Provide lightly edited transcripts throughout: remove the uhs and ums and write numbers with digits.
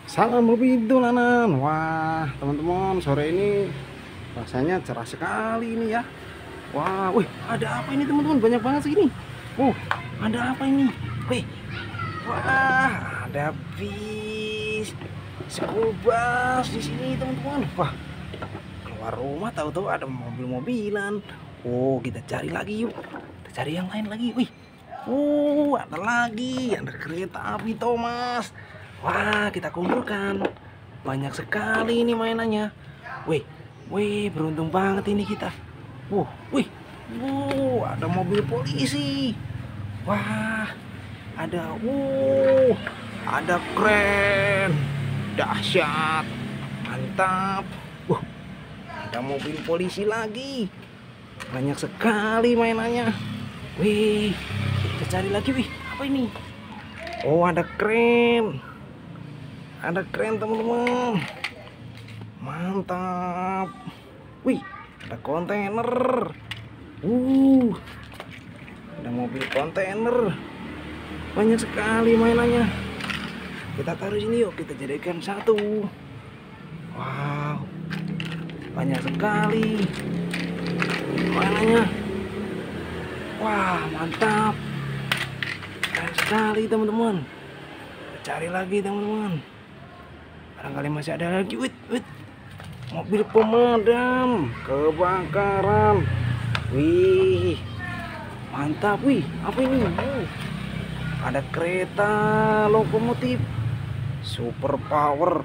Salam hobi dolanan. Wah, teman-teman, sore ini rasanya cerah sekali ini ya. Wah, wih, ada apa ini teman-teman? Banyak banget segini. Ada apa ini? Wih, wah, ada bis school bus di sini teman-teman. Wah, keluar rumah tahu-tahu ada mobil-mobilan. Oh, kita cari lagi yuk. Kita cari yang lain lagi. Wih, ada lagi, ada kereta api Thomas. Wah, kita kumpulkan. Banyak sekali ini mainannya. Wih, wih, beruntung banget ini kita. Wih, ada mobil polisi. Wah, ada keren, dahsyat, mantap. Ada mobil polisi lagi. Banyak sekali mainannya. Wih, kita cari lagi. Wih, apa ini? Oh, ada keren. Ada keren teman-teman. Mantap. Wih, ada kontainer. Ada mobil kontainer. Banyak sekali mainannya. Kita taruh sini yuk, kita jadikan satu. Wow, banyak sekali mainannya. Wah, mantap. Keren sekali teman-teman. Kita cari lagi teman-teman. Barangkali masih ada lagi. Wait. Mobil pemadam kebakaran. Wih, mantap. Wih, apa ini? Ada kereta lokomotif super power.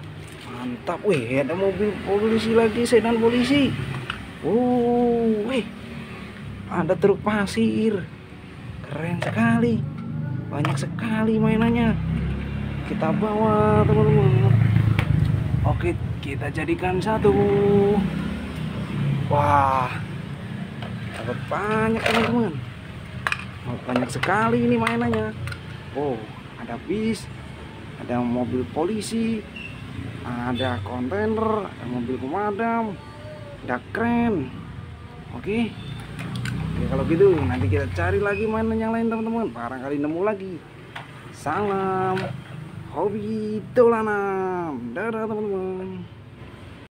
Mantap. Wih, ada mobil polisi lagi, sedan polisi. Wih, ada truk pasir. Keren sekali. Banyak sekali mainannya. Kita bawa teman-teman. Oke, kita jadikan satu. Wah, dapat banyak teman-teman. Banyak sekali ini mainannya. Ada bis, ada mobil polisi, ada kontainer, ada mobil pemadam, ada kren. Oke, kalau gitu nanti kita cari lagi mainan yang lain teman-teman. Barangkali nemu lagi. Salam hobi dolanan. Dadah teman-teman.